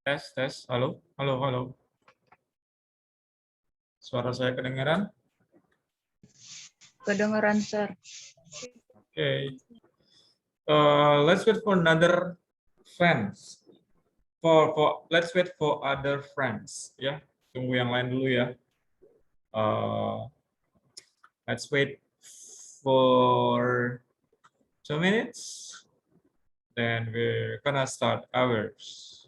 Tes, tes. Halo, halo, halo. Suara saya kedengaran? Kedengeran, Sir. Okay. Let's wait for another friends. Let's wait for other friends. Ya, tunggu yang lain dulu ya. Let's wait for 2 minutes. Then we're gonna start ours.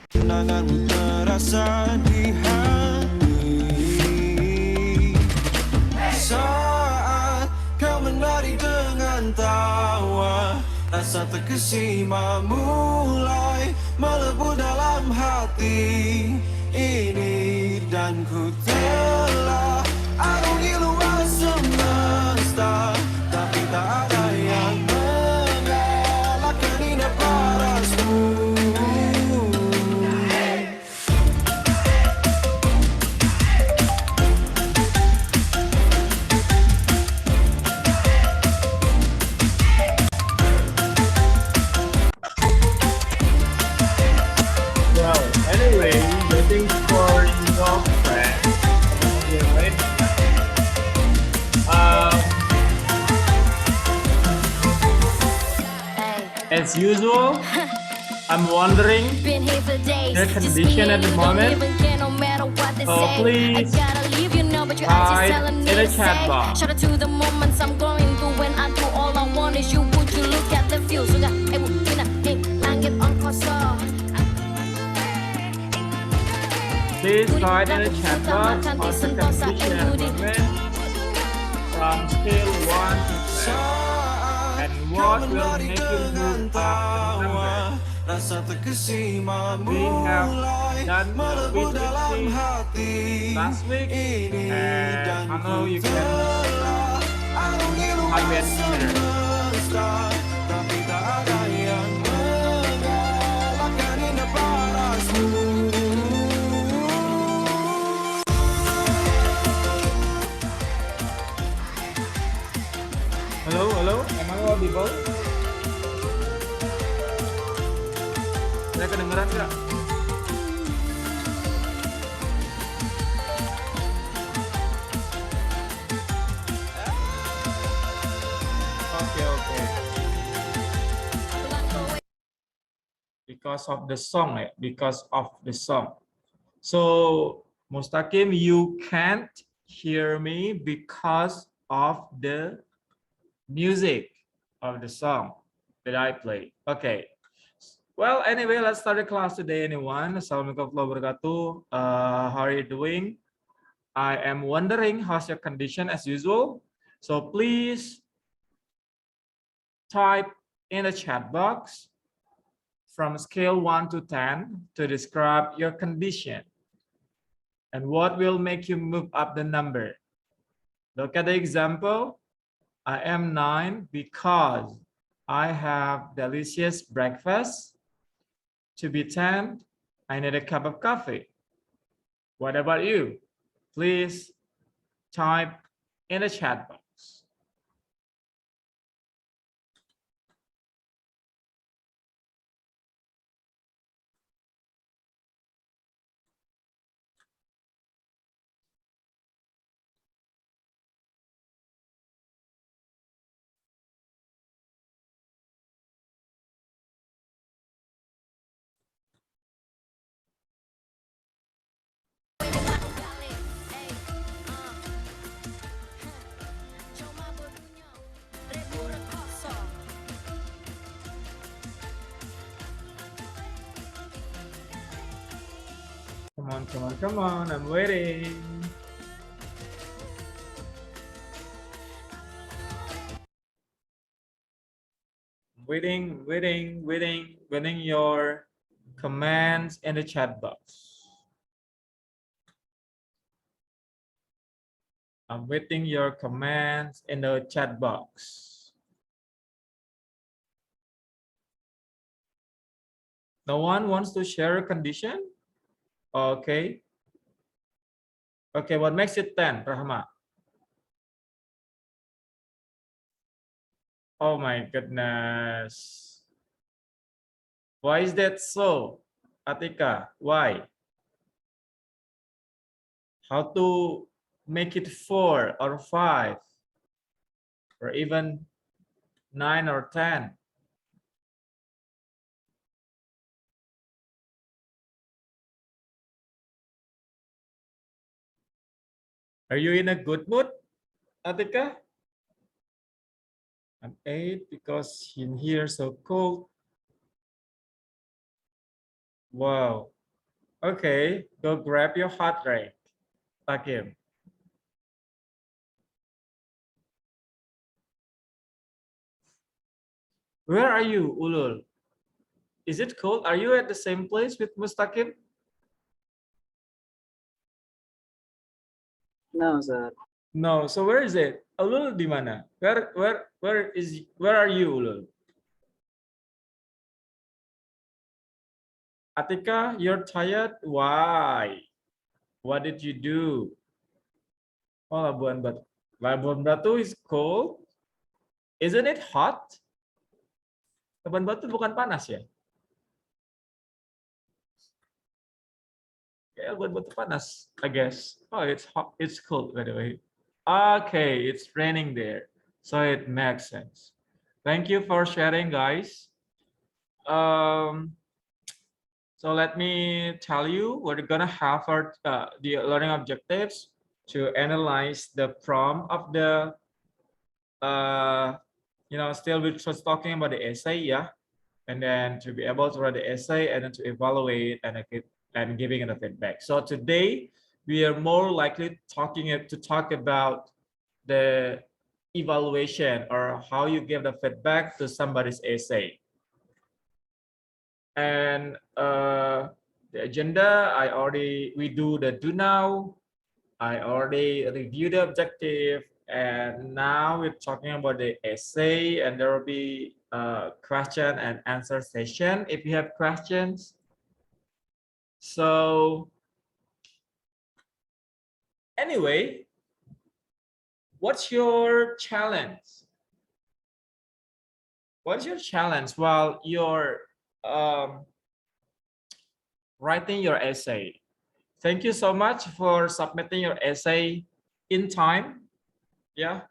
Kenanganmu terasa di hati saat kau menari dengan tawa, rasa terkesima mulai melebu dalam hati ini, dan ku telah arungi luas semesta, tapi tak ada yang mengalahkan indah parasmu. Anyway, waiting for your friend. Right? As usual, I'm wondering their condition at the moment. So please write in the chat box. Shout out to the moments I'm going through when I do all I want is you. Would you look at the view? Sudah, langit angkasa. Please write in the chat box on the condition at the moment from scale 1 to 10. And what will make you move up the number? Rasa terkesima We have mulai done melebu the dalam quiz hati last week, ini, and dan I know you ku can telah arungi luas admit better. semesta, tapi tak ada yang mengalahkan indah parasmu. Halo, halo, am I audible? Saya kedengeran nggak? Oke. Because of the song, ya? Because of the song. So, Mustaqim, you can't hear me because of the music of the song that I play. Okay. Well, anyway, let's start the class today, anyone. Assalamualaikum warahmatullahi wabarakatuh. How are you doing? I am wondering how's your condition as usual. So please type in the chat box from scale 1 to 10 to describe your condition and what will make you move up the number. Look at the example. I am 9 because I have delicious breakfast. To be 10, I need a cup of coffee. What about you? Please type in the chat box. Come on, I'm waiting. Waiting your comments in the chat box. I'm waiting your comments in the chat box. No one wants to share a condition? Okay. Okay, what makes it 10, Rahma? Oh my goodness. Why is that so? Atika, why? How to make it 4 or 5 or even 9 or 10? Are you in a good mood, Atika? I'm 8 because in here so cold. Wow. Okay, go grab your heart rate. Takim. Where are you, Ulul? Is it cold? Are you at the same place with Mustaqim? No, sir. No. So where is it? Ulul di mana? Where are you, Ulul? Atika, you're tired? Why? What did you do? Oh, Labuan Batu. Labuan Batu is cold. Isn't it hot? Labuan Batu bukan panas ya? Yeah, Labuan Batu panas, I guess. Oh, it's hot. It's cold, by the way. Okay, it's raining there, so it makes sense. Thank you for sharing, guys. So let me tell you, we're gonna have our the learning objectives to analyze the prompt of the still we're just talking about the essay, yeah, and then to be able to write the essay and then to evaluate and giving it a feedback. So today we are more likely to talk about the evaluation or how you give the feedback to somebody's essay. And the agenda, we do the do now. I already reviewed the objective, and now we're talking about the essay, and there will be a question and answer session if you have questions. So anyway, what's your challenge? What's your challenge while you're writing your essay? Thank you so much for submitting your essay in time. Yeah,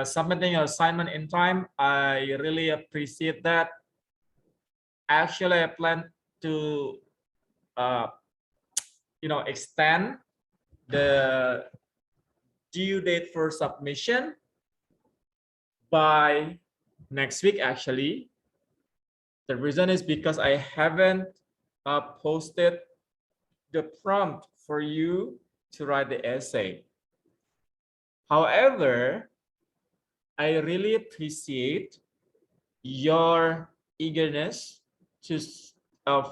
submitting your assignment in time. I really appreciate that. Actually, I plan to extend the due date for submission by next week, actually, The reason is because I haven't posted the prompt for you to write the essay. However, I really appreciate your eagerness to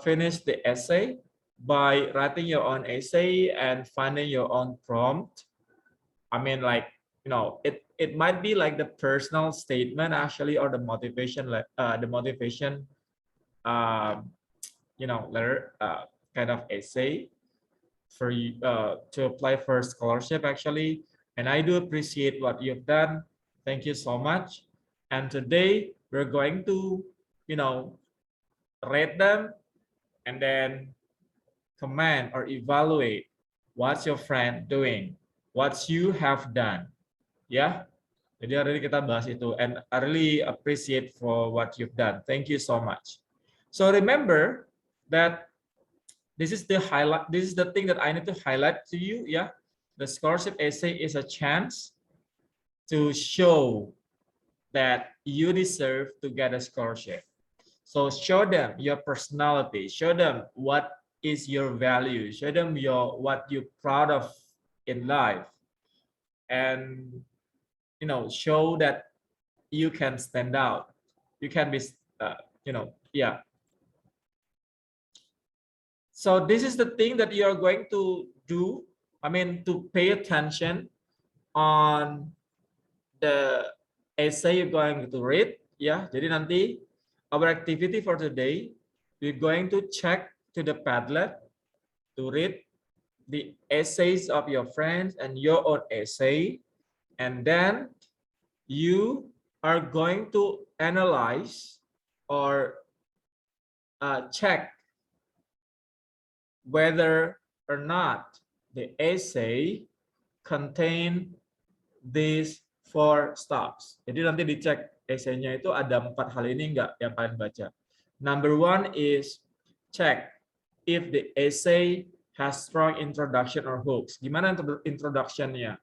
finish the essay by writing your own essay and finding your own prompt. I mean, like, you know, it might be like the personal statement actually, or the motivation, you know, letter, kind of essay for you to apply for scholarship actually. And I do appreciate what you've done. Thank you so much. And today we're going to, you know, rate them and then comment or evaluate what's your friend doing, what you have done. Ya, jadi hari ini kita bahas itu, and I really appreciate for what you've done. Thank you so much. So remember that this is the highlight. This is the thing that I need to highlight to you. Yeah, the scholarship essay is a chance to show that you deserve to get a scholarship. So show them your personality. Show them what is your value. Show them what you're proud of in life, and you know, show that you can stand out. You can be, you know, yeah. So this is the thing that you are going to do. I mean, to pay attention on the essay you're going to read. Ya, jadi nanti our activity for today, we're going to check to the Padlet to read the essays of your friends and your own essay, and then you are going to analyze or check whether or not the essay contain these 4 stops. Jadi nanti dicek esainya itu ada 4 hal ini enggak yang kalian baca. Number 1 is check if the essay has strong introduction or hooks. Gimana introduction-nya?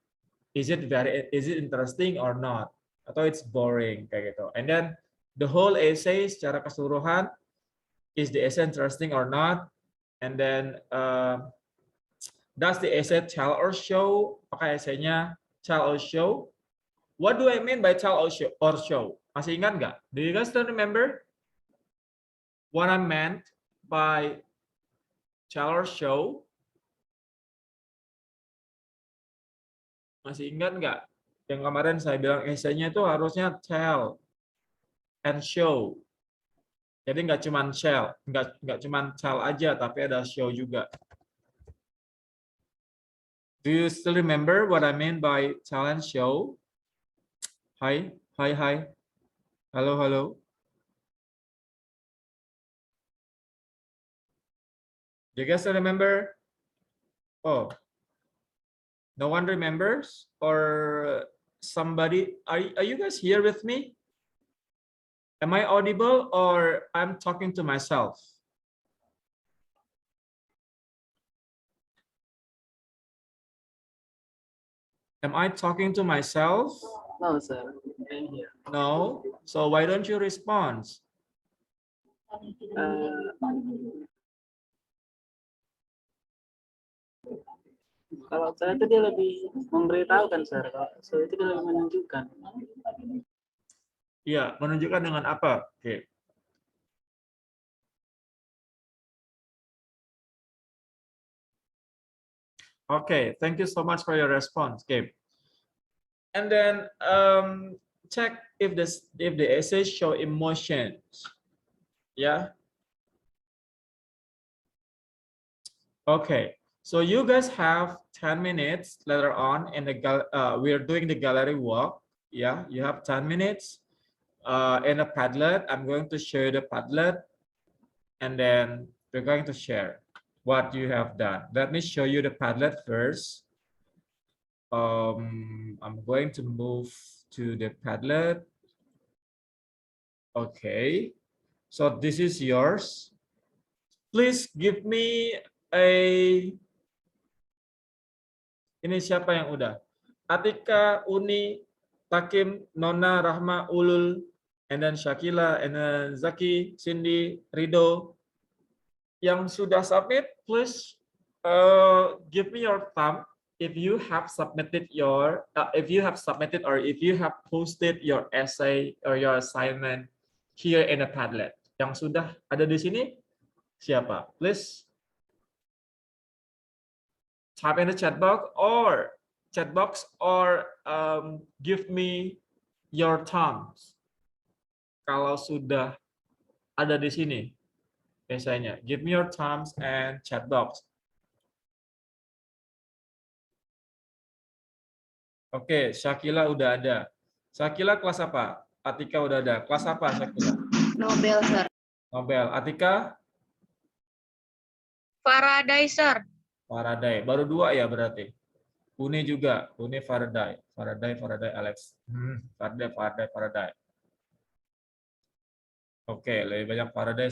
Is it interesting or not? Atau it's boring kayak gitu. And then the whole essay secara keseluruhan, is the essay interesting or not? And then does the essay tell or show? Apakah esainya tell or show? What do I mean by tell or show? Masih ingat nggak? Do you guys still remember what I meant by tell or show? Masih ingat nggak? Yang kemarin saya bilang esainya itu harusnya tell and show. Jadi nggak cuma nggak cuma tell aja, tapi ada show juga. Do you still remember what I mean by tell and show? Hi. Halo. Do you guys still remember? Oh, no one remembers, or somebody? Are you guys here with me? Am I audible or I'm talking to myself? Am I talking to myself? No, sir. No. So why don't you respond? Kalau saya itu dia lebih memberitahukan, sir. Kalau saya itu dia lebih menunjukkan. Iya, menunjukkan dengan apa? Oke. Okay, thank you so much for your response, Gabe. And then check if the essays show emotions. Yeah. Okay, so you guys have 10 minutes later on in the we're doing the gallery walk. Yeah, you have 10 minutes in a Padlet. I'm going to show you the Padlet, and then we're going to share what you have done. Let me show you the Padlet first. I'm going to move to the Padlet. Okay, so this is yours. Please give me ini siapa yang udah? Atika, Uni, Takim, Nona, Rahma, Ulul, and then Shakila, and then Zaki, Cindy, Rido. Yang sudah submit, please give me your thumb if you have submitted your or if you have posted your essay or your assignment here in a Padlet. Yang sudah ada di sini siapa? Please type in the chat box or give me your thumbs kalau sudah ada di sini. Biasanya, give me your thumbs and chat box. Oke, Shakila udah ada. Shakila kelas apa? Atika udah ada. Kelas apa Shakila? Nobel, Sir. Nobel. Atika? Faraday, Sir. Faraday. Baru 2 ya berarti. Uni juga. Uni Faraday. Faraday, Alex. Faraday. Oke, lebih banyak Faraday.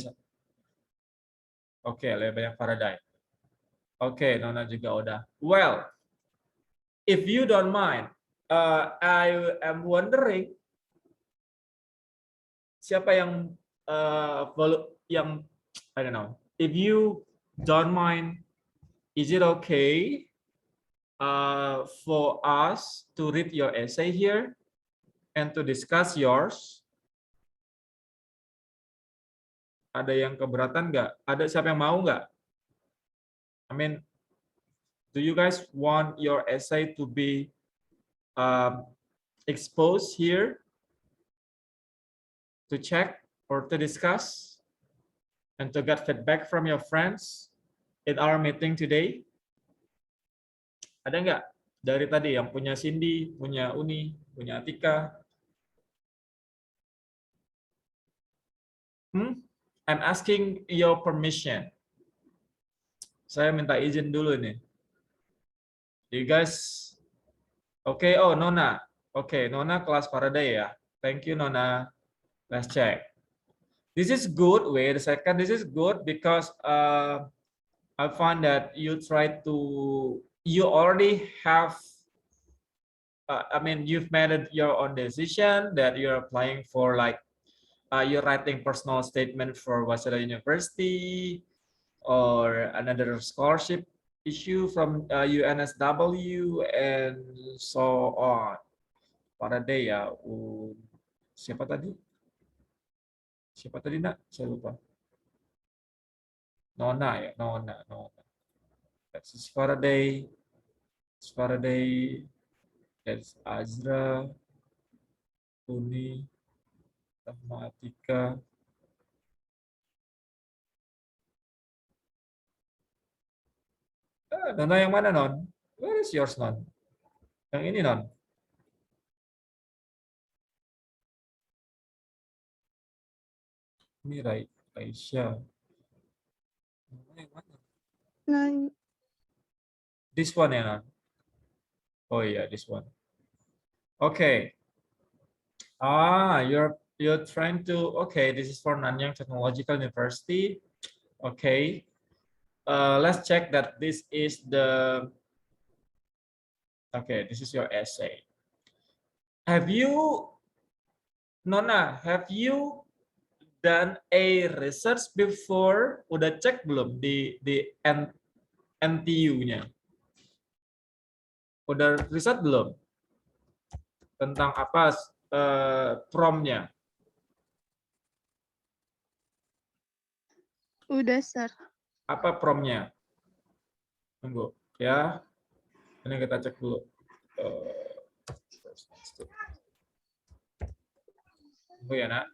Oke, lebih banyak Faraday. Oke, Nona juga udah. Well, if you don't mind, I am wondering siapa yang I don't know. If you don't mind, is it okay for us to read your essay here and to discuss yours? Ada yang keberatan nggak? Ada siapa yang mau nggak? I mean, do you guys want your essay to be exposed here to check or to discuss and to get feedback from your friends in our meeting today? Ada nggak dari tadi yang punya Cindy, punya Uni, punya Atika? I'm asking your permission. Saya minta izin dulu nih. You guys, okay? Oh, Nona. Okay, Nona kelas Faraday ya. Thank you, Nona. Let's check. This is good. Wait a second. This is good because I find that you already have. I mean, you've made your own decision that you're applying for like. You're writing personal statement for Waseda University or another scholarship issue from UNSW and so on. Faraday ya. Siapa tadi? Siapa tadi nak? Saya lupa. Nona ya, Nona. That's Faraday. That's Azra. Uni. Atika. Nona yang mana, Non? Where is yours, Non? Yang ini, Non? Ini Raisya. Nona yang mana? This one ya, Non? Oh iya, this one. Okay. You're trying to, okay, this is for Nanyang Technological University. Okay. Let's check that this is the, okay, this is your essay. Have you, Nona, have you done a research before? Udah cek belum di NTU-nya? Udah riset belum? Tentang apa promnya? Udah, Sir. Apa promnya? Tunggu ya. Ini kita cek dulu. Tunggu ya, Nak.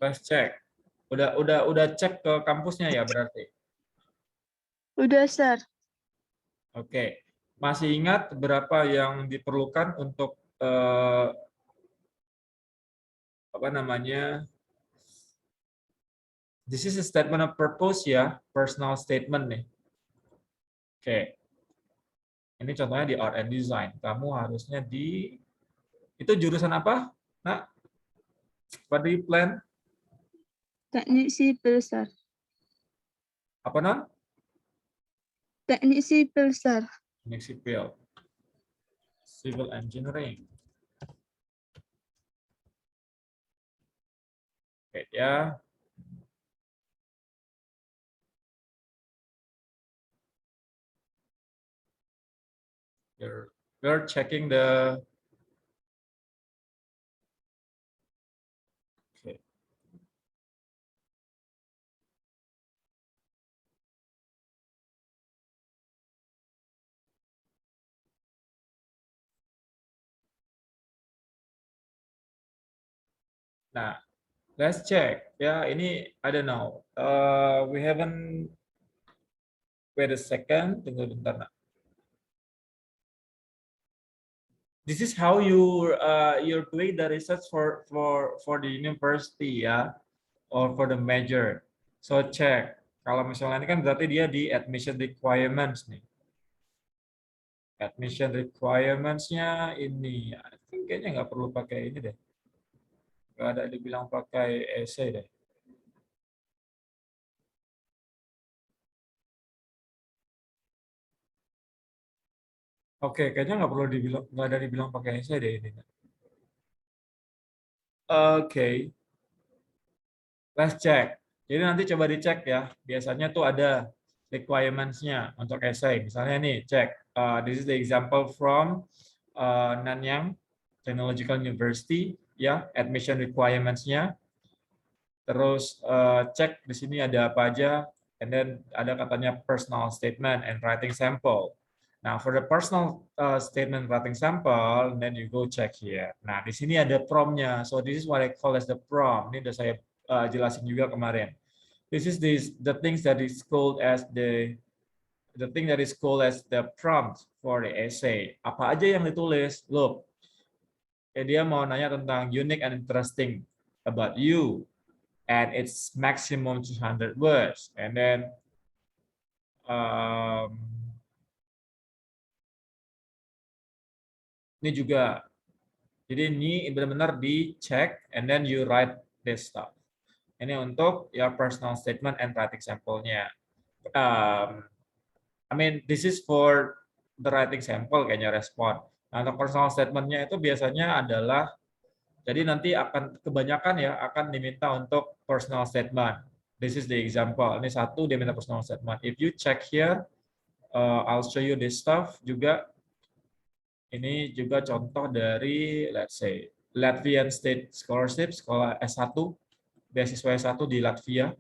Let's check. Udah cek ke kampusnya ya berarti? Udah, Sir. Oke. Masih ingat berapa yang diperlukan untuk apa namanya? This is a statement of purpose ya, personal statement nih. Oke. Ini contohnya di art and design. Kamu harusnya di itu jurusan apa? Nah, what do you plan? Teknik sipil, Sir. Apa, Non? Teknik sipil, Sir. Teknik sipil. Civil engineering. Wait ya. You're checking the. Okay. Nah, let's check. Ya, ini I don't know. We haven't. Wait a second. Tunggu bentar. Nah. This is how you're doing the research for the university ya, or for the major. So check. Kalau misalnya ini kan berarti dia di admission requirements nih. Admission requirements-nya ini, I think kayaknya nggak perlu pakai ini deh. Nggak ada dibilang pakai essay deh. Oke, kayaknya nggak ada dibilang pakai essay deh ini. Oke, let's check. Jadi nanti coba dicek ya. Biasanya tuh ada requirements-nya untuk essay. Misalnya nih, cek. This is the example from Nanyang Technological University, ya, admission requirements-nya. Terus cek di sini ada apa aja, and then ada katanya personal statement and writing sample. Now for the personal statement writing sample, then you go check here. Nah di sini ada prompt-nya. So this is what I call as the prompt. Ini udah saya jelasin juga kemarin. This is the things that is called as the thing that is called as the prompt for the essay. Apa aja yang ditulis? Look, dia mau nanya tentang unique and interesting about you, and it's maximum 200 words. And then ini juga, jadi ini benar-benar dicek, and then you write this stuff. Ini untuk your personal statement and writing sampelnya. I mean, this is for the writing sample kayaknya respon. Nah, untuk personal statement-nya itu biasanya adalah, jadi nanti akan kebanyakan ya akan diminta untuk personal statement. This is the example. Ini satu dia minta personal statement. If you check here, I'll show you this stuff juga. Ini juga contoh dari, let's say, Latvian State Scholarship, sekolah S1, beasiswa S1 di Latvia.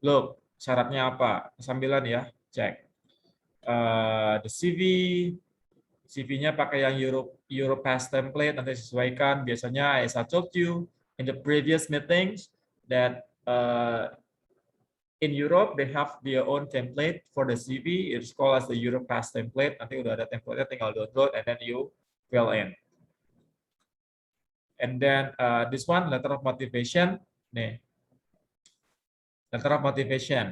Look, syaratnya apa? Sambilan ya, cek. The CV-nya pakai yang Europass template, nanti sesuaikan. Biasanya, as I told you in the previous meetings, that in Europe they have their own template for the CV. It's called as the Europass template. Nanti udah ada template-nya, tinggal download and then you fill in. And then this one, letter of motivation. Nih, letter of motivation.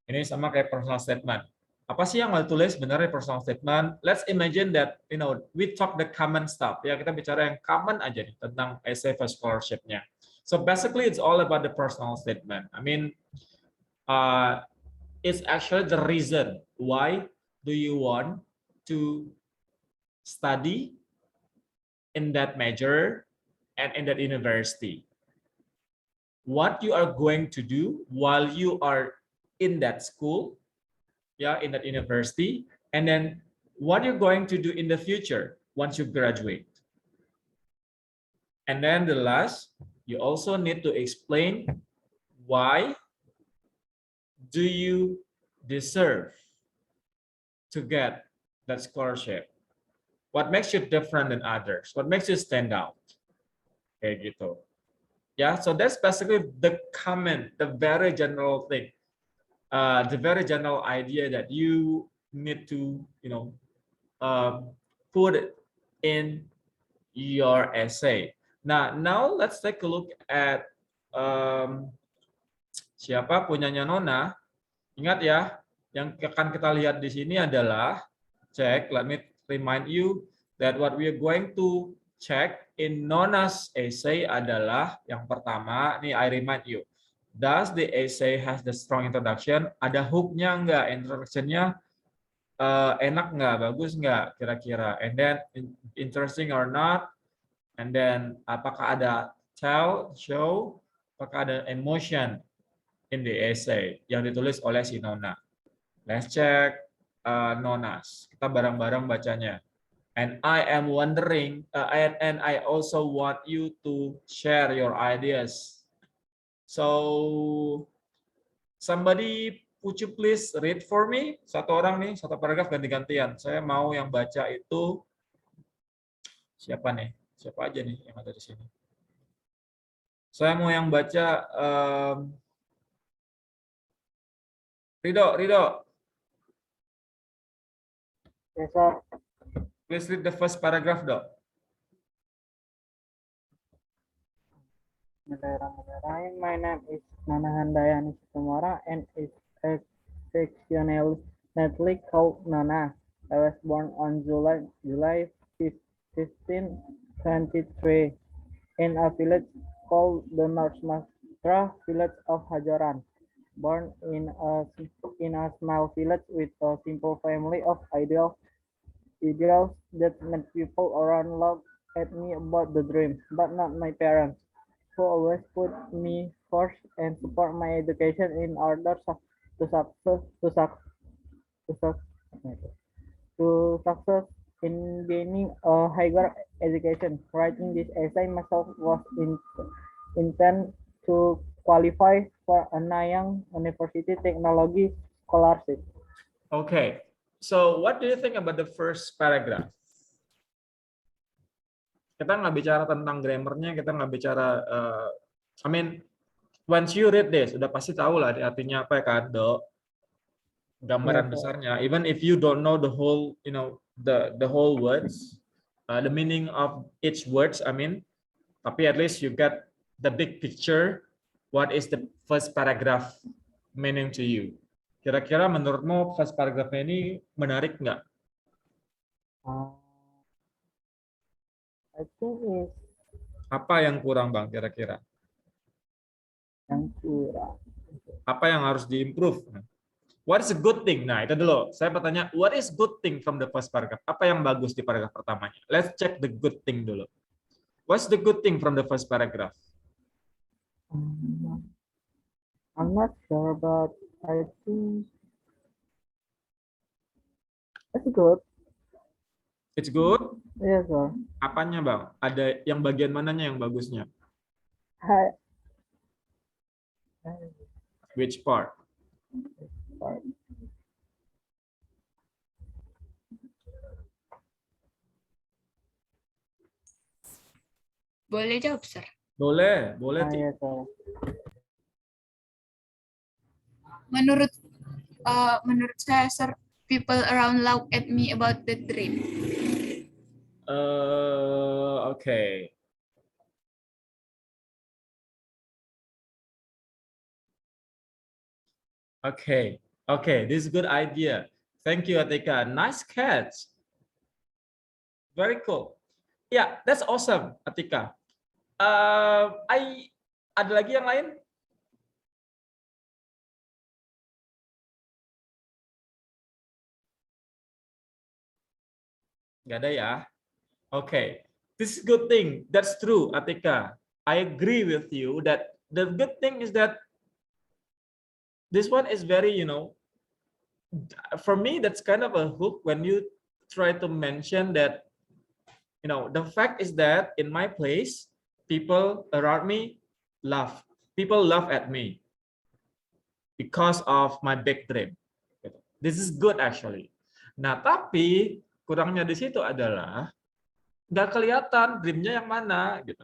Ini sama kayak personal statement. Apa sih yang mau ditulis sebenarnya personal statement? Let's imagine that we talk the common stuff. Ya, kita bicara yang common aja nih tentang essay for scholarship-nya. So basically it's all about the personal statement. I mean, it's actually the reason why do you want to study in that major and in that university. What you are going to do while you are in that school, yeah, in that university, and then what you're going to do in the future once you graduate. And then the last, you also need to explain why do you deserve to get that scholarship. What makes you different than others? What makes you stand out? Kayak gitu. Yeah, so that's basically the common, the very general thing. The very general idea that you need to, put it in your essay. Now let's take a look at siapa punyanya Nona. Ingat ya, yang akan kita lihat di sini adalah check. Let me remind you that what we are going to check in Nona's essay adalah yang pertama. Nih, I remind you. Does the essay has the strong introduction? Ada hook-nya nggak? Introduction-nya enak nggak? Bagus nggak kira-kira? And then interesting or not? And then apakah ada tell, show, apakah ada emotion in the essay yang ditulis oleh si Nona. Let's check Nonas. Kita bareng-bareng bacanya. And I am wondering, and I also want you to share your ideas. So, somebody, would you please read for me? Satu orang nih, satu paragraf ganti-gantian. Saya mau yang baca itu siapa nih? Siapa aja nih yang ada di sini? Saya mau yang baca Rido. Yes, sir. Please read the first paragraph, Dok. Bismillahirrahmanirrahim. My name is Nana Handayani Sukumara and is affectionately called Nana. I was born on July 15, 23 in a village called the North Sumatra village of Hajaran. Born in a small village with a simple family of ideals that made people around laugh at me about the dream, but not my parents, who always put me first and support my education in order to success in gaining a higher education. Writing this essay myself was intent to qualify for a Nanyang University Technology Scholarship. Okay. So, what do you think about the first paragraph? Kita nggak bicara tentang grammarnya, kita nggak bicara, once you read this, udah pasti tahu lah artinya apa ya kan, Dok? Gambaran besarnya. Even if you don't know the whole, the whole words, the meaning of each words, tapi at least you get the big picture. What is the first paragraph meaning to you? Kira-kira menurutmu first paragraph ini menarik nggak? I think it's Apa yang kurang, Bang, kira-kira? yang kurang. Apa yang harus diimprove? What is a good thing? Nah, itu dulu. Saya bertanya, what is good thing from the first paragraph? Apa yang bagus di paragraf pertamanya? Let's check the good thing dulu. What's the good thing from the first paragraph? I'm not sure, but I think it's good. It's good. Yes, sir. Apanya, Bang? Ada yang bagian mananya yang bagusnya? Hi. Which part? Boleh jawab, sir. Boleh. Yes, sir. Menurut saya, sir, people around laugh at me about the dream. Okay. Okay, this is a good idea. Thank you, Atika. Nice catch. Very cool. Yeah, that's awesome, Atika. Ada lagi yang lain? Nggak ada ya? Okay, this is a good thing. That's true, Atika. I agree with you that the good thing is that this one is very, for me, that's kind of a hook when you try to mention that, the fact is that in my place, people around me laugh. People laugh at me because of my big dream. This is good actually. Nah, tapi kurangnya di situ adalah nggak kelihatan dreamnya yang mana, gitu.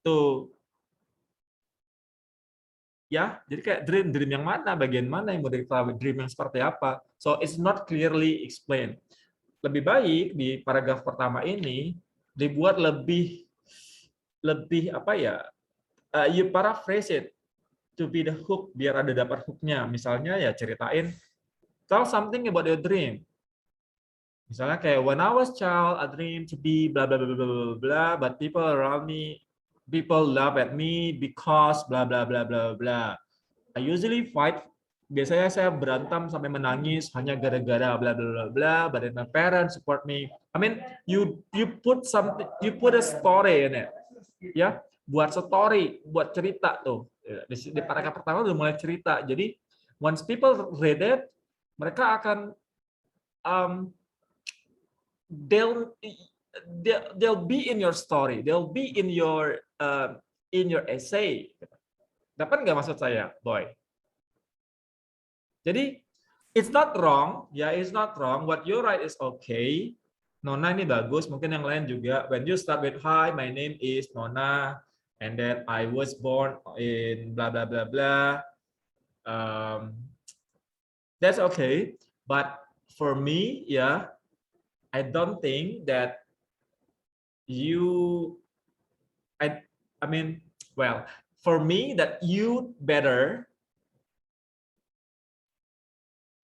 Tuh. Ya, jadi kayak dream yang mana, bagian mana yang mau diketahui, dream yang seperti apa. So it's not clearly explained. Lebih baik di paragraf pertama ini dibuat lebih apa ya? You paraphrase it to be the hook, biar ada dapat hooknya. Misalnya ya ceritain, tell something about your dream. Misalnya kayak when I was child, I dreamed to be blah blah blah blah blah blah, but people around me, people laugh at me because blah blah blah blah blah. I usually fight. Biasanya saya berantem sampai menangis hanya gara-gara blah blah blah blah. But then my parents support me. You put something, you put a story in it. ya, buat story, buat cerita tuh. Di paragraf pertama udah mulai cerita. Jadi once people read it, mereka akan they'll they'll be in your story, they'll be in your essay. Dapat nggak maksud saya, Boy? Jadi it's not wrong, ya, it's not wrong. What you write is okay. Nona ini bagus, mungkin yang lain juga. When you start with hi, my name is Nona, and then I was born in blah blah blah blah. That's okay. But for me, yeah, I don't think that you. I mean, well, for me, that you better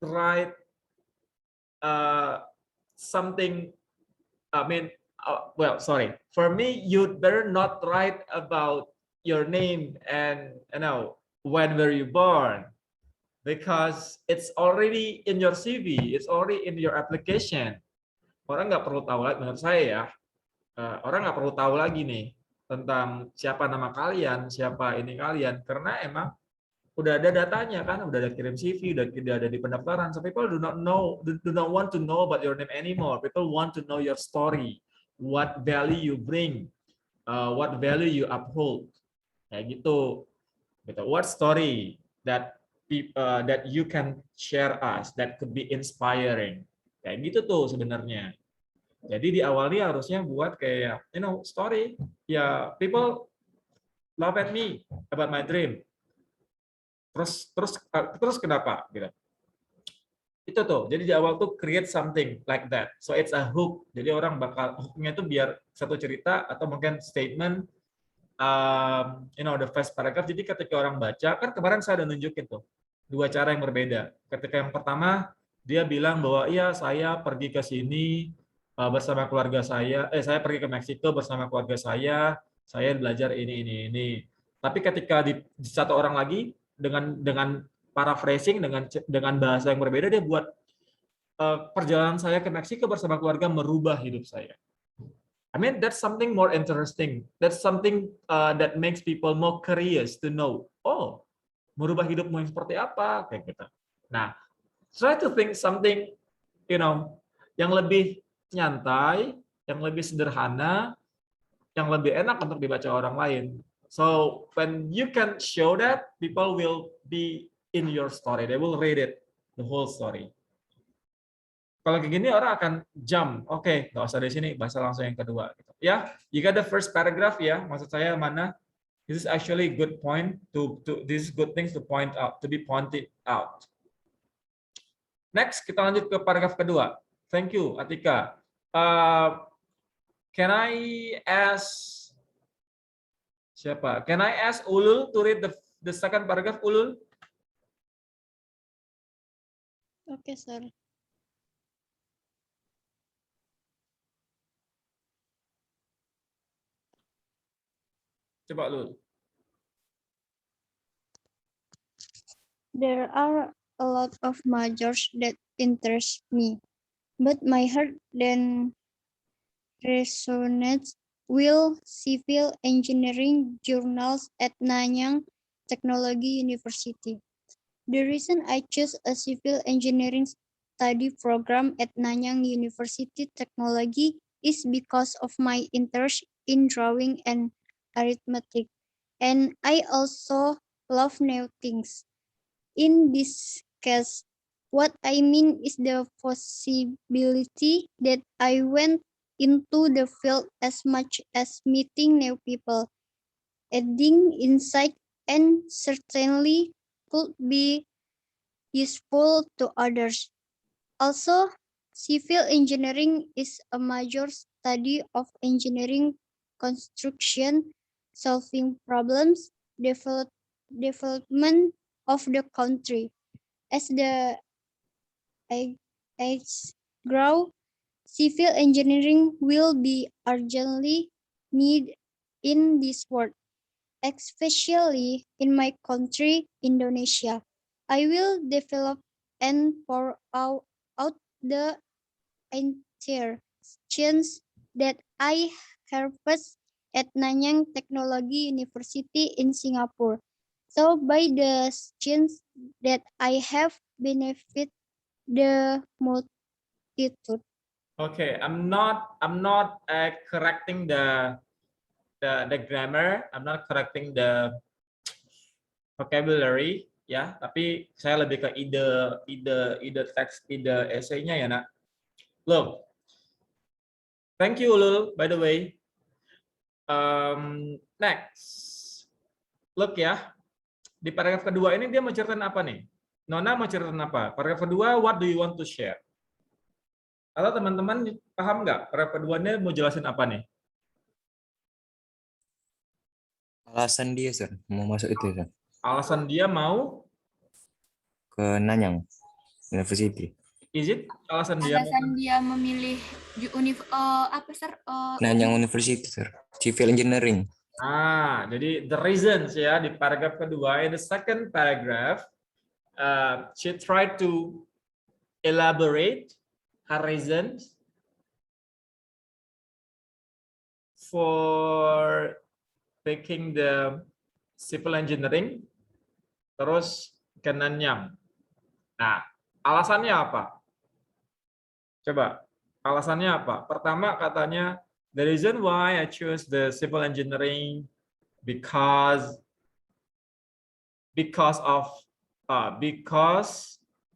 write something. I mean, well, sorry. For me, you'd better not write about your name and when were you born, because it's already in your CV, it's already in your application. Orang nggak perlu tahu lagi, menurut saya ya. Orang nggak perlu tahu lagi nih tentang siapa nama kalian, siapa ini kalian, karena emang udah ada datanya kan, udah ada kirim CV, udah ada di pendaftaran. So people do not want to know about your name anymore. People want to know your story, what value you bring, what value you uphold, kayak gitu. What story that you can share us that could be inspiring, kayak gitu tuh sebenarnya. Jadi di awalnya harusnya buat kayak story, ya, people laugh at me about my dream. Terus kenapa gitu? Itu tuh. Jadi di awal tuh create something like that. So it's a hook. Jadi orang bakal hooknya itu biar satu cerita atau mungkin statement, the first paragraph. Jadi ketika orang baca, kan kemarin saya udah nunjukin tuh dua cara yang berbeda. Ketika yang pertama dia bilang bahwa iya, saya pergi ke sini bersama keluarga saya. Saya pergi ke Meksiko bersama keluarga saya belajar ini. Tapi ketika di satu orang lagi dengan paraphrasing, dengan bahasa yang berbeda, dia buat perjalanan saya ke Meksiko bersama keluarga merubah hidup saya. I mean, that's something more interesting. That's something that makes people more curious to know. Oh, merubah hidupmu yang seperti apa, kayak gitu. Nah, try to think something, yang lebih nyantai, yang lebih sederhana, yang lebih enak untuk dibaca orang lain. So when you can show that, people will be in your story. They will read it, the whole story. Kalau kayak gini orang akan jump. Oke, nggak usah dari sini, bahasa langsung yang kedua. Ya, you got the first paragraph ya. Maksud saya mana? This is actually good point this is good things to point out, to be pointed out. Next, kita lanjut ke paragraf kedua. Thank you, Atika. Can I ask siapa? Can I ask Ulul to read the second paragraph, Ulul? Okay, sir. Coba, Ulul. There are a lot of majors that interest me, but my heart then resonates with civil engineering journals at Nanyang Technology University. The reason I chose a civil engineering study program at Nanyang University Technology is because of my interest in drawing and arithmetic, and I also love new things. In this case, what I mean is the possibility that I went into the field as much as meeting new people, adding insight, and certainly could be useful to others. Also, civil engineering is a major study of engineering, construction, solving problems, development of the country. As the age grow, civil engineering will be urgently needed in this world, especially in my country, Indonesia. I will develop and pour out the entire chance that I harvest at Nanyang Technology University in Singapore. So by the chance that I have benefit the multitude. Okay, I'm not correcting the grammar. I'm not correcting the vocabulary, ya. Tapi saya lebih ke ide teks, ide esainya ya, nak. Look, thank you, Ulul, by the way. Next, look ya. Di paragraf kedua ini dia mau ceritain apa nih? Nona mau ceritain apa? Paragraf kedua, what do you want to share? Atau teman-teman paham nggak? Paragraf kedua ini mau jelasin apa nih? Alasan dia, Sir, mau masuk itu, Sir, Alasan dia mau, ke Nanyang University. is it? Alasan dia mau, Alasan dia memilih apa sir? Nanyang University, Sir. Civil Engineering. Jadi the reasons ya di paragraf kedua. In the second paragraph, she tried to elaborate her reasons for taking the civil engineering terus ke Nanyang. Nah, alasannya apa? Coba, alasannya apa? Pertama katanya, the reason why I choose the civil engineering because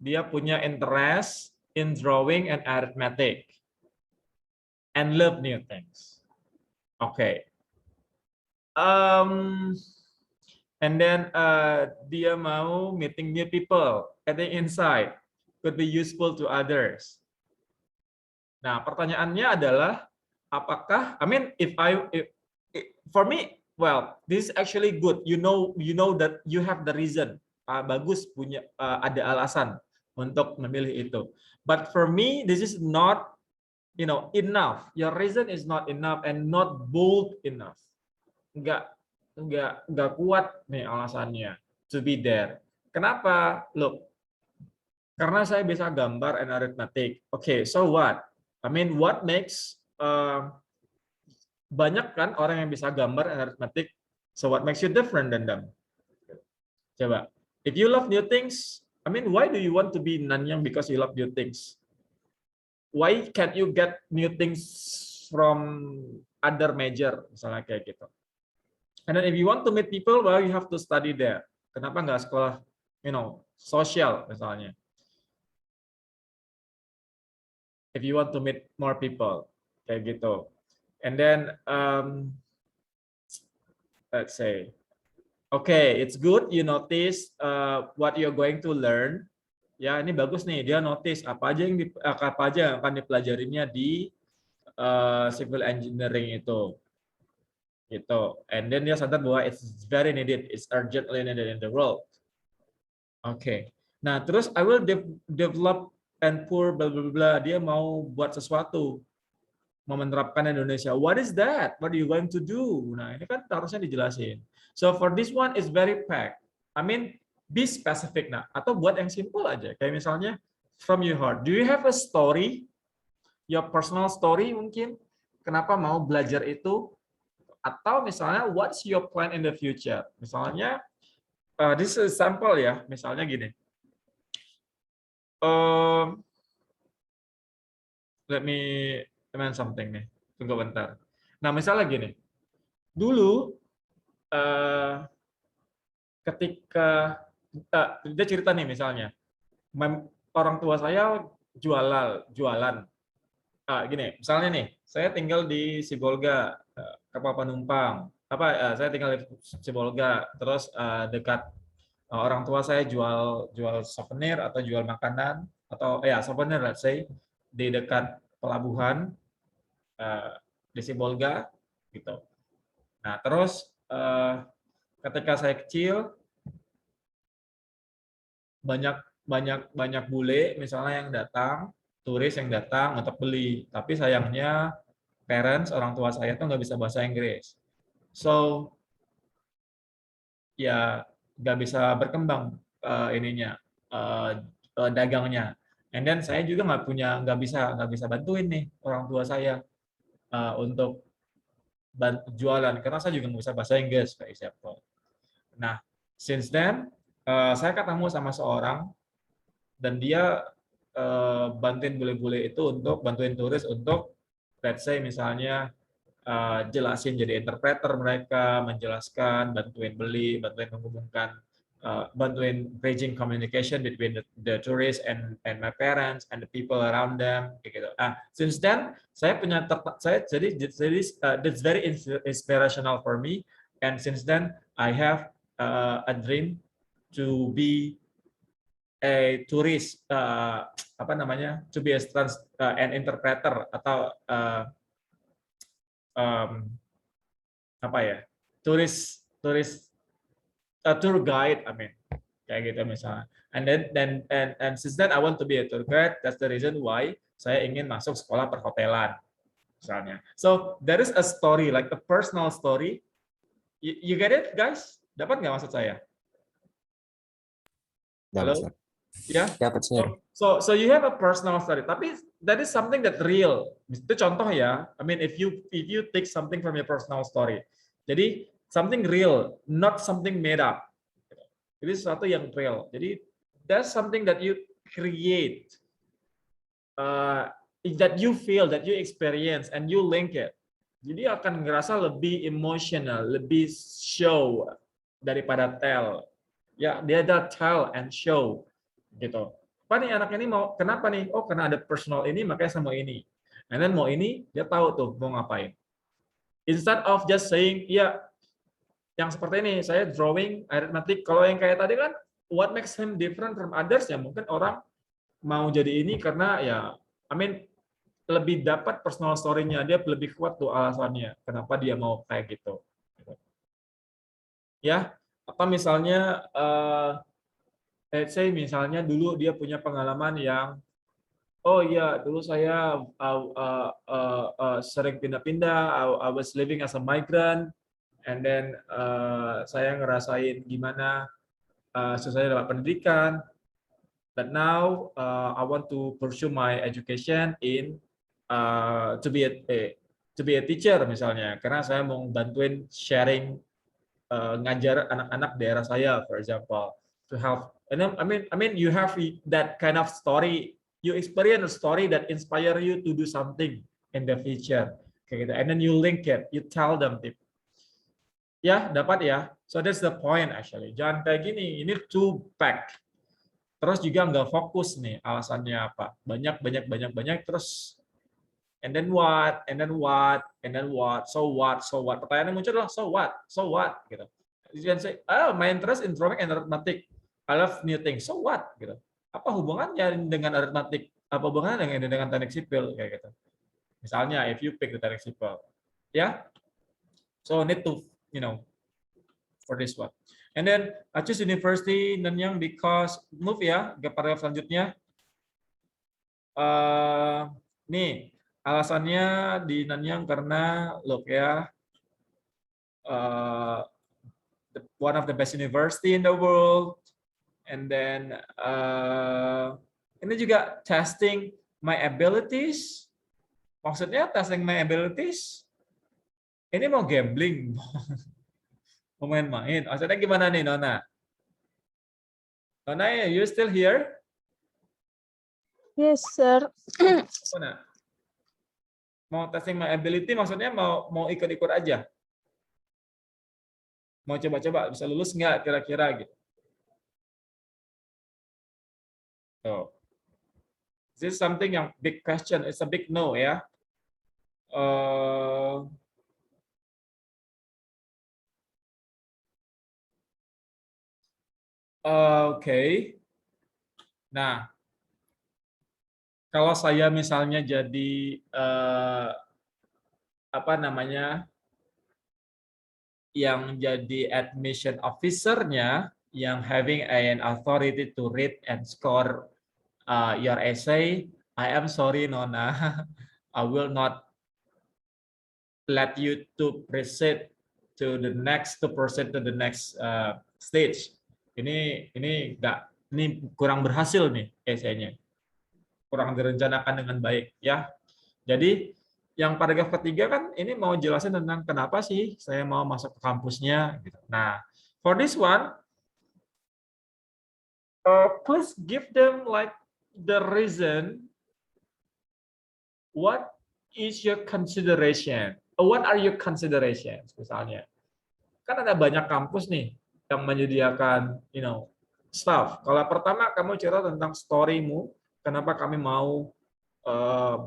dia punya interest in drawing and arithmetic and love new things. Okay. And then dia mau meeting new people, getting insight could be useful to others. Nah, pertanyaannya adalah apakah, for me, well, this is actually good. You know that you have the reason. Bagus punya ada alasan untuk memilih itu. But for me, this is not, enough. Your reason is not enough and not bold enough. Enggak kuat nih alasannya to be there. Kenapa? Look, karena saya bisa gambar and arithmetic. Okay, so what? What makes banyak kan orang yang bisa gambar and arithmetic. So what makes you different than them? Coba. If you love new things, why do you want to be Nanyang because you love new things? Why can't you get new things from other major, misalnya kayak gitu. And then if you want to meet people, well, you have to study there. Kenapa nggak sekolah, sosial misalnya? If you want to meet more people, kayak gitu. And then, let's say, okay, it's good you notice what you're going to learn. Ya, ini bagus nih, dia notice apa aja yang akan dipelajarinya di civil engineering itu. Gitu. And then dia sadar bahwa it's very needed, it's urgently needed in the world. Okay. Nah, terus I will develop and pour bla bla bla. Dia mau buat sesuatu, mau menerapkan Indonesia. What is that? What are you going to do? Nah, ini kan harusnya dijelasin. So for this one is very packed. Be specific nah. Atau buat yang simple aja. Kayak misalnya from your heart. Do you have a story? Your personal story mungkin. Kenapa mau belajar itu? Atau misalnya what's your plan in the future? Misalnya this is sample ya. Misalnya gini. Let me comment something nih. Tunggu bentar. Nah, misalnya gini. Dulu ketika dia cerita nih misalnya, orang tua saya jualan. Gini, misalnya nih, saya tinggal di Sibolga, kapal penumpang. Saya tinggal di Sibolga, terus dekat orang tua saya jual souvenir atau jual makanan atau souvenir, let's say, di dekat pelabuhan di Sibolga, gitu. Nah, terus ketika saya kecil banyak bule misalnya yang datang, turis yang datang untuk beli, tapi sayangnya orang tua saya tuh nggak bisa bahasa Inggris, so ya nggak bisa berkembang dagangnya. And then saya juga nggak bisa bantuin nih orang tua saya untuk jualan karena saya juga nggak bisa bahasa Inggris, for example. Nah, since then saya ketemu sama seorang dan dia bantuin bule-bule itu untuk bantuin turis untuk let's say misalnya jelasin jadi interpreter mereka, menjelaskan, bantuin beli, bantuin menghubungkan, bantuin bridging communication between the tourists and my parents and the people around them, kayak gitu. Since then saya punya jadi that's very inspirational for me, and since then I have a dream to be a tourist, apa namanya, to be an interpreter atau apa ya, tour guide, I mean, kayak gitu misalnya. And since then I want to be a tour guide. That's the reason why saya ingin masuk sekolah perhotelan misalnya. So there is a story, like a personal story. You get it, guys? Dapat nggak maksud saya? Halo? Dapat, Sir. Ya? Dapat, Sir. So you have a personal story, tapi that is something that real. Itu contoh ya. I mean, if you take something from your personal story, jadi something real, not something made up. Jadi sesuatu yang real. Jadi that's something that you create, that you feel, that you experience, and you link it. Jadi akan ngerasa lebih emotional, lebih show daripada tell. Ya, dia ada tell and show gitu. Apa nih anak ini mau, kenapa nih? Oh, karena ada personal ini, makanya saya mau ini. And then mau ini, dia tahu tuh mau ngapain. Instead of just saying, ya, yang seperti ini, saya drawing, arithmetic. Kalau yang kayak tadi kan, what makes him different from others? Ya mungkin orang mau jadi ini karena ya, I mean, lebih dapat personal story-nya, dia lebih kuat tuh alasannya, kenapa dia mau kayak gitu. Ya, atau misalnya, let's say misalnya dulu dia punya pengalaman yang, oh iya dulu saya sering pindah-pindah, I was living as a migrant, and then saya ngerasain gimana susahnya dapat pendidikan, but now I want to pursue my education in to be a teacher misalnya, karena saya mau bantuin sharing ngajar anak-anak daerah saya, for example, to help. And then, I mean, you have that kind of story. You experience a story that inspire you to do something in the future, kayak gitu. And then you link it, you tell them, ya dapat ya. So that's the point actually. Jangan kayak gini. Ini too pack. Terus juga nggak fokus nih. Alasannya apa? Banyak. Terus, and then what? And then what? And then what? So what? So what? Pertanyaan yang muncul adalah so what? So what? Gitu. You can say, oh, my interest in drawing and arithmetic. I love new things. So what? Gitu. Apa hubungannya dengan aritmatik? Apa hubungannya dengan teknik sipil kayak gitu? Misalnya, if you pick the teknik sipil, ya. So need to, for this one. And then I choose University Nanyang because move ya ke paragraf selanjutnya. Nih alasannya di Nanyang karena look ya, one of the best university in the world. And then ini juga testing my abilities. Maksudnya testing my abilities. Ini mau gambling, mau main-main. Maksudnya gimana nih, Nona? Nona, you still here? Yes, sir. Nona, mau testing my ability, maksudnya mau ikut-ikut aja. Mau coba-coba bisa lulus nggak kira-kira gitu. So, this is something yang big question. It's a big no ya. Oke. Nah, kalau saya misalnya jadi apa namanya, yang jadi admission officer-nya, yang having an authority to read and score your essay, I am sorry, Nona, I will not let you to proceed to the next stage. Ini kurang berhasil nih essay-nya, kurang direncanakan dengan baik ya. Jadi yang paragraf ketiga kan ini mau jelasin tentang kenapa sih saya mau masuk ke kampusnya. Gitu. Nah, for this one, please give them like the reason. What is your consideration? What are your considerations? Misalnya, kan ada banyak kampus nih yang menyediakan, stuff. Kalau pertama kamu cerita tentang storymu, kenapa kami mau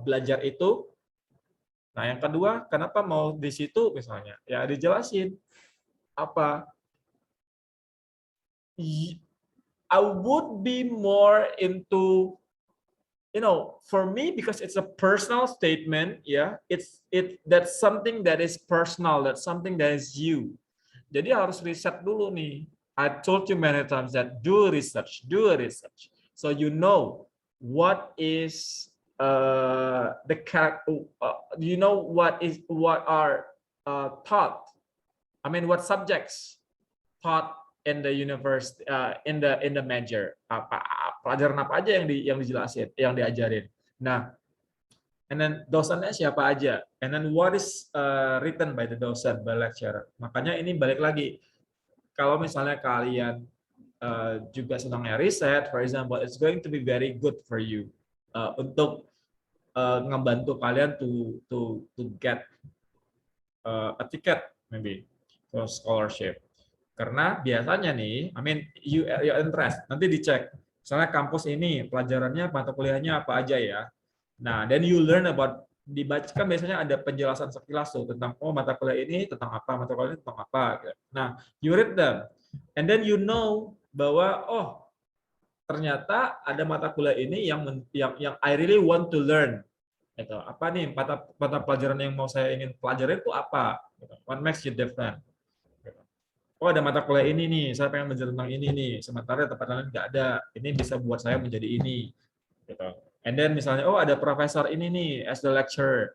belajar itu. Nah, yang kedua, kenapa mau di situ misalnya? Ya dijelasin apa. I would be more into, for me, because it's a personal statement, that's something that is personal, that's something that is you. Jadi harus riset dulu nih. I told you many times that do a research, so you know what is the character. What are taught. I mean, what subjects taught in the university, in the major, pelajaran apa aja yang dijelasin, yang diajarin. Nah, and then dosennya siapa aja, and then what is written by the docent, by lecturer. Makanya ini balik lagi, kalau misalnya kalian juga senangnya riset, for example, it's going to be very good for you untuk ngebantu kalian to get a ticket maybe for scholarship. Karena biasanya nih, I mean, your interest, nanti dicek. Misalnya kampus ini, pelajarannya, mata kuliahnya apa aja ya. Nah, then you learn about, dibaca kan biasanya ada penjelasan sekilas tuh, tentang, mata kuliah ini tentang apa, mata kuliah ini tentang apa. Nah, you read them. And then you know bahwa, ternyata ada mata kuliah ini yang I really want to learn. Gitu. Apa nih, mata pelajaran yang mau saya ingin pelajari itu apa? Gitu. What makes you different? Ada mata kuliah ini nih, saya pengen belajar tentang ini nih, sementara tempat lain nggak ada. Ini bisa buat saya menjadi ini. Gitu. And then misalnya, ada profesor ini nih, as the lecturer.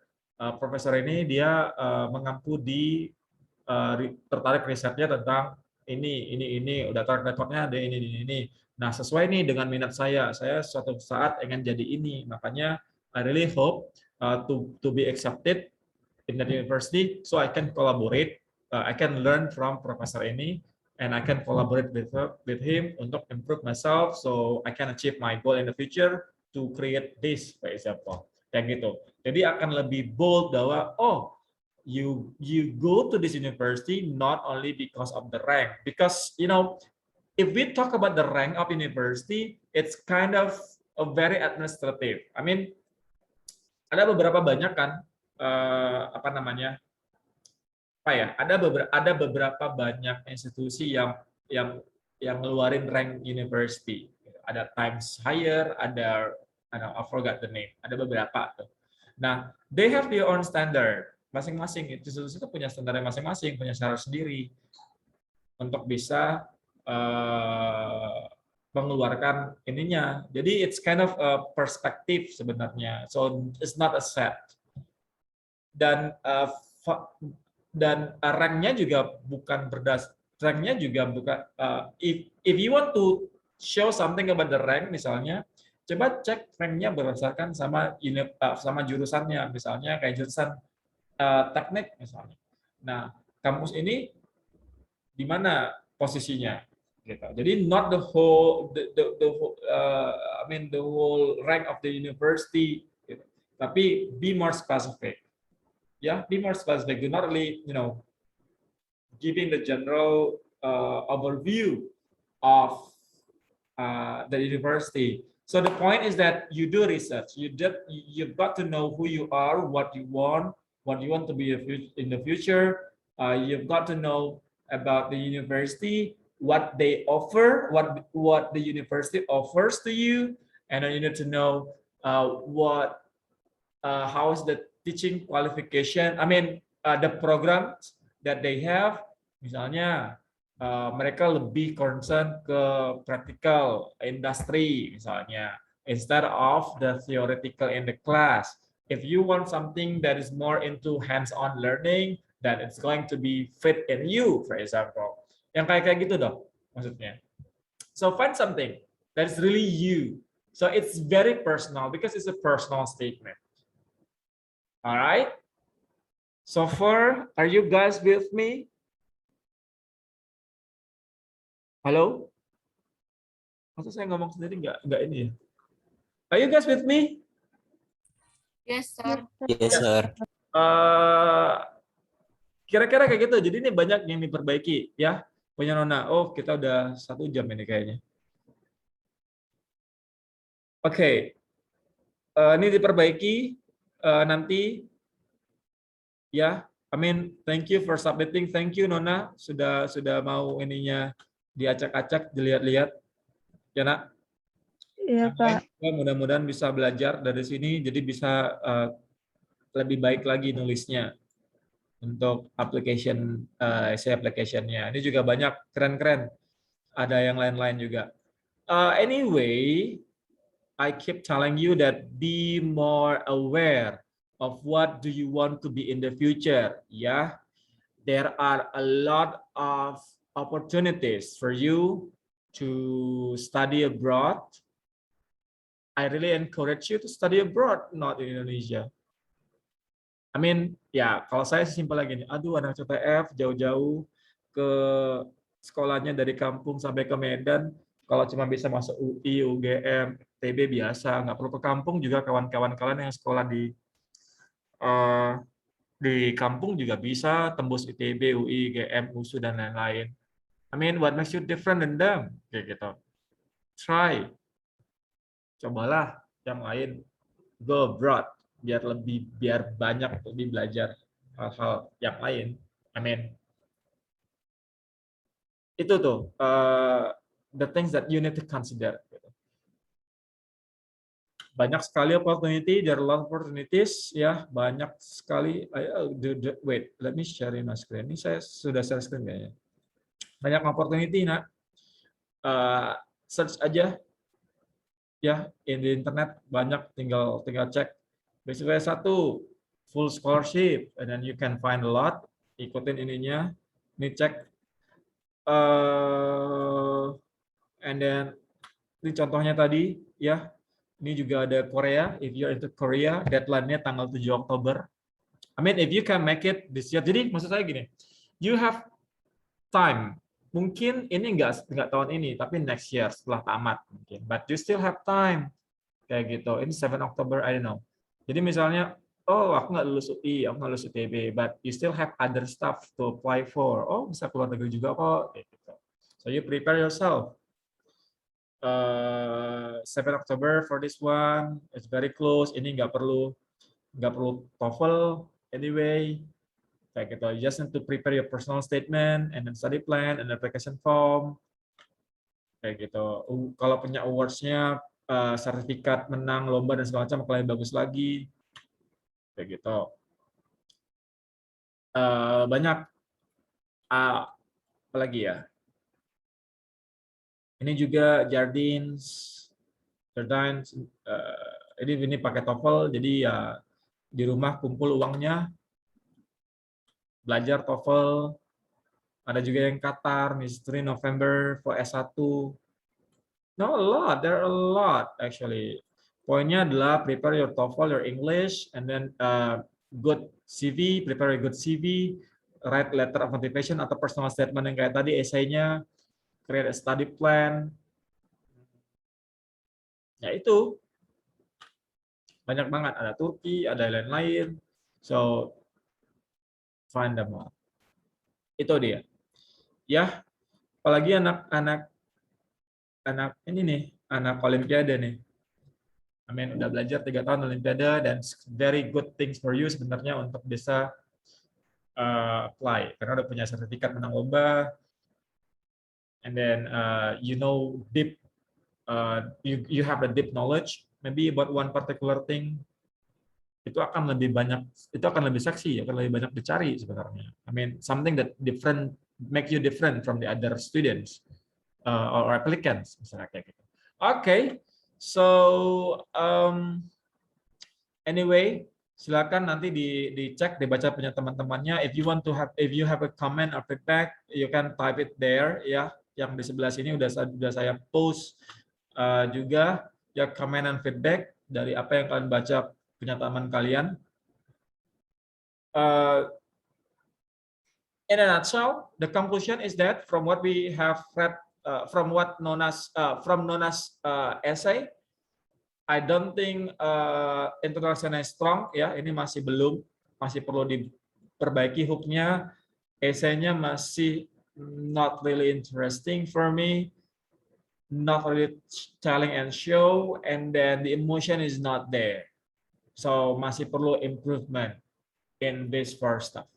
Profesor ini dia mengampu di tertarik risetnya tentang ini, udah track recordnya ada ini. Nah, sesuai nih dengan minat saya suatu saat ingin jadi ini. Makanya I really hope to be accepted in the university, so I can collaborate. I can learn from profesor ini, and I can collaborate with him untuk improve myself, so I can achieve my goal in the future to create this, for example. Kayak gitu. Jadi akan lebih bold bahwa you go to this university not only because of the rank, because if we talk about the rank of university, it's kind of a very administrative. I mean, ada beberapa banyak kan ada beberapa banyak institusi yang ngeluarin rank university. Ada Times Higher, ada I forgot the name. Ada beberapa tuh. Nah, they have their own standard. Masing-masing institusi itu punya standarnya masing-masing, punya syarat sendiri untuk bisa mengeluarkan ininya. Jadi it's kind of a perspective sebenarnya. So it's not a set. Dan ranknya juga bukan if you want to show something about the rank, misalnya coba cek ranknya berdasarkan sama jurusannya, misalnya kayak jurusan teknik misalnya. Nah, kampus ini di mana posisinya gitu. Jadi not the whole the whole rank of the university gitu. Tapi be more specific. Be more specific. Do not really, giving the general overview of the university. So the point is that you do research. You've got to know who you are, what you want to be in the future. You've got to know about the university, what they offer, what the university offers to you, and then you need to know how is the teaching qualification, the programs that they have, misalnya mereka lebih concern ke practical industry misalnya, instead of the theoretical in the class. If you want something that is more into hands-on learning, then it's going to be fit in you, for example. Yang kayak gitu dong, maksudnya. So find something that is really you. So it's very personal because it's a personal statement. All right. So far, are you guys with me? Halo? Masa saya ngomong sendiri nggak ini ya? Are you guys with me? Yes, sir. Yes, sir. Kira-kira kayak gitu. Jadi ini banyak yang diperbaiki ya. Punya Nona. Oh, kita udah 1 jam ini kayaknya. Oke. Ini diperbaiki nanti ya. I mean, thank you for submitting. Thank you Nona sudah mau ininya diacak-acak, dilihat-lihat. Ya, Nak? Iya, Pak. Ya, mudah-mudahan bisa belajar dari sini jadi bisa lebih baik lagi nulisnya untuk application essay application-nya. Ini juga banyak keren-keren. Ada yang lain-lain juga. Anyway, I keep telling you that be more aware of what do you want to be in the future. Yeah, there are a lot of opportunities for you to study abroad. I really encourage you to study abroad, not in Indonesia. I mean, ya kalau saya simpel lagi nih, aduh anak CTF jauh-jauh ke sekolahnya dari kampung sampai ke Medan, kalau cuma bisa masuk UI, UGM, TB biasa, nggak perlu ke kampung juga kawan-kawan kalian yang sekolah di kampung juga bisa tembus ITB, UI, UGM, USU dan lain-lain. I mean, what makes you different than them? Kayak gitu. Try. Cobalah yang lain, go abroad biar banyak lebih belajar hal-hal yang lain. I mean, itu tuh the things that you need to consider. Banyak sekali opportunity, there are a lot of opportunities ya, banyak sekali. Wait, let me share my screen. Ini saya sudah share screen kayaknya. Banyak opportunity, Nak. Search aja ya di internet banyak, tinggal cek beasiswa 1 full scholarship and then you can find a lot. Ikutin ininya, ini cek and then ini contohnya tadi ya, ini juga ada Korea. If you're into Korea, deadline-nya tanggal 7 Oktober. I mean if you can make it this year. Jadi maksud saya gini, you have time. Mungkin ini nggak tahun ini, tapi next year setelah tamat mungkin. But you still have time. Kayak gitu. Ini 7 Oktober, I don't know. Jadi misalnya, oh aku nggak lulus UI, aku nggak lulus ITB, but you still have other stuff to apply for. Oh bisa keluar negeri juga kok. Kayak gitu. So you prepare yourself. 7 Oktober for this one. It's very close. Ini nggak perlu TOEFL anyway. Kayak gitu. You just need to prepare your personal statement and then study plan and application form. Kayak gitu. Kalau punya awards-nya, sertifikat menang lomba dan segala macam, lebih bagus lagi. Kayak gitu. Banyak apa lagi ya? Ini juga Jardines. Ini pakai TOEFL, jadi ya di rumah kumpul uangnya, belajar TOEFL. Ada juga yang Qatar, Mystery November for S1. No, a lot. There are a lot actually. Poinnya adalah prepare your TOEFL, your English, and then good CV, prepare a good CV, write letter of motivation atau personal statement yang kayak tadi, esainya, create a study plan. Ya itu. Banyak banget. Ada Turki, ada lain-lain. So, find them all. Itu dia. Ya, apalagi anak ini nih, anak Olimpiade nih. I mean, udah belajar 3 tahun Olimpiade dan very good things for you sebenarnya untuk bisa apply karena udah punya sertifikat menang lomba, and then you know deep, you have a deep knowledge maybe about one particular thing. Itu akan lebih banyak, itu akan lebih seksi, akan lebih banyak dicari sebenarnya. I mean, something that different, make you different from the other students or applicants, misalnya kayak gitu. Okay, so anyway, silakan nanti dicek, dibaca punya teman-temannya. If you have a comment or feedback, you can type it there ya. Yang di sebelah sini udah saya post juga ya, comment and feedback dari apa yang kalian baca, pernyataan kalian. In a nutshell, the conclusion is that from what we have read, from Nona's essay, I don't think introduction is strong. Ya, ini masih perlu diperbaiki hooknya. Essaynya masih not really interesting for me, not really telling and show, and then the emotion is not there. So masih perlu improvement in this first stuff.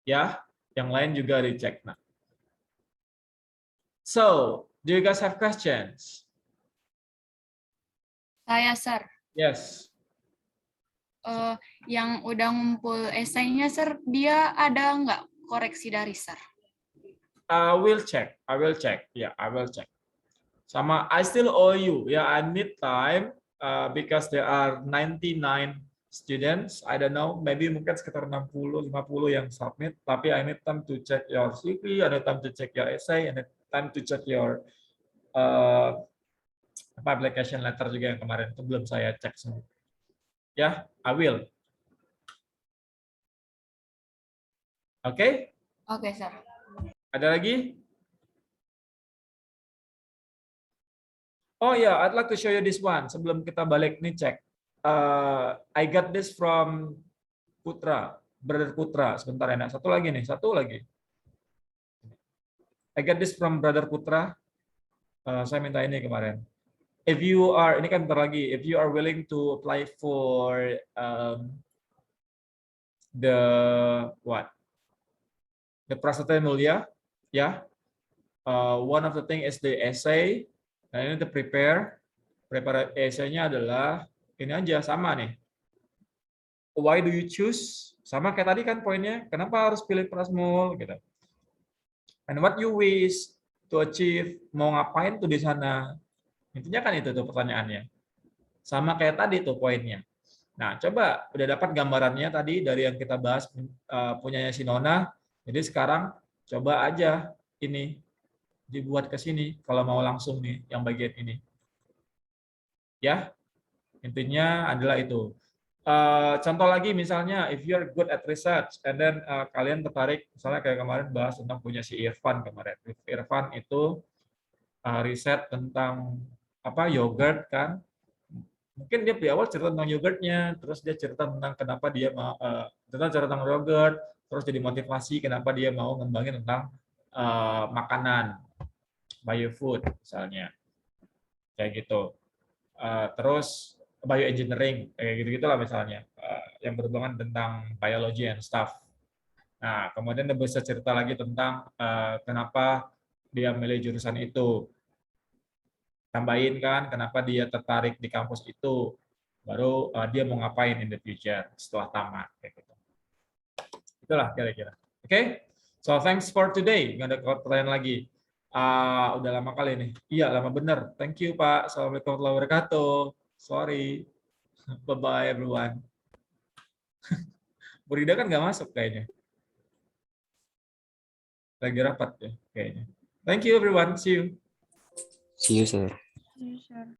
Ya, yang lain juga dicek. Nah. So, do you guys have questions? Saya, Sir. Yes. Yang udah ngumpul esainya, Sir, dia ada nggak koreksi dari Sir? I will check. Yeah, I will check. Sama, I still owe you. Yeah, I need time because there are 99 students. I don't know, maybe mungkin sekitar 60-50 yang submit. Tapi I need time to check your CV, I need time to check your essay, I need time to check your application letter juga yang kemarin itu belum saya cek semua. Ya, I will. Oke? Oke, Sir. Ada lagi? Oh ya, I'd like to show you this one. Sebelum kita balik nih cek. I got this from Putra, Brother Putra. Sebentar ya, satu lagi. I got this from Brother Putra. Saya minta ini kemarin. If you are, ini kan bentar lagi. If you are willing to apply for the Prasetya Mulia, ya. One of the thing is the essay. Nah, ini to prepare essay-nya adalah ini aja, sama nih. Why do you choose? Sama kayak tadi kan poinnya, kenapa harus pilih Prasmul gitu. And what you wish to achieve, mau ngapain tuh di sana? Intinya kan itu tuh pertanyaannya. Sama kayak tadi tuh poinnya. Nah, coba udah dapat gambarannya tadi dari yang kita bahas punyanya si Nona. Jadi sekarang coba aja ini dibuat ke sini kalau mau langsung nih yang bagian ini. Ya. Intinya adalah itu. Contoh lagi misalnya, if you're good at research, and then kalian tertarik, misalnya kayak kemarin bahas tentang punya si Irfan kemarin. Irfan itu riset tentang yogurt kan. Mungkin dia di awal cerita tentang yogurtnya, terus dia cerita tentang kenapa dia mau cerita tentang yogurt, terus jadi motivasi kenapa dia mau ngembangin tentang makanan, biofood misalnya, kayak gitu. Terus bioengineering kayak gitu-gitulah misalnya, yang berhubungan tentang biology and stuff. Nah, kemudian dia bisa cerita lagi tentang kenapa dia milih jurusan itu. Tambahin kan kenapa dia tertarik di kampus itu. Baru dia mau ngapain in the future setelah tamat kayak gitu. Itulah kira-kira. Oke? So thanks for today. Nggak ada pertanyaan lagi. Udah lama kali nih. Iya, lama bener. Thank you, Pak. Assalamualaikum warahmatullahi wabarakatuh. Sorry. Bye-bye, everyone. Burida kan nggak masuk kayaknya. Lagi rapat ya, kayaknya. Thank you, everyone. See you. See you, sir. Yes, sir.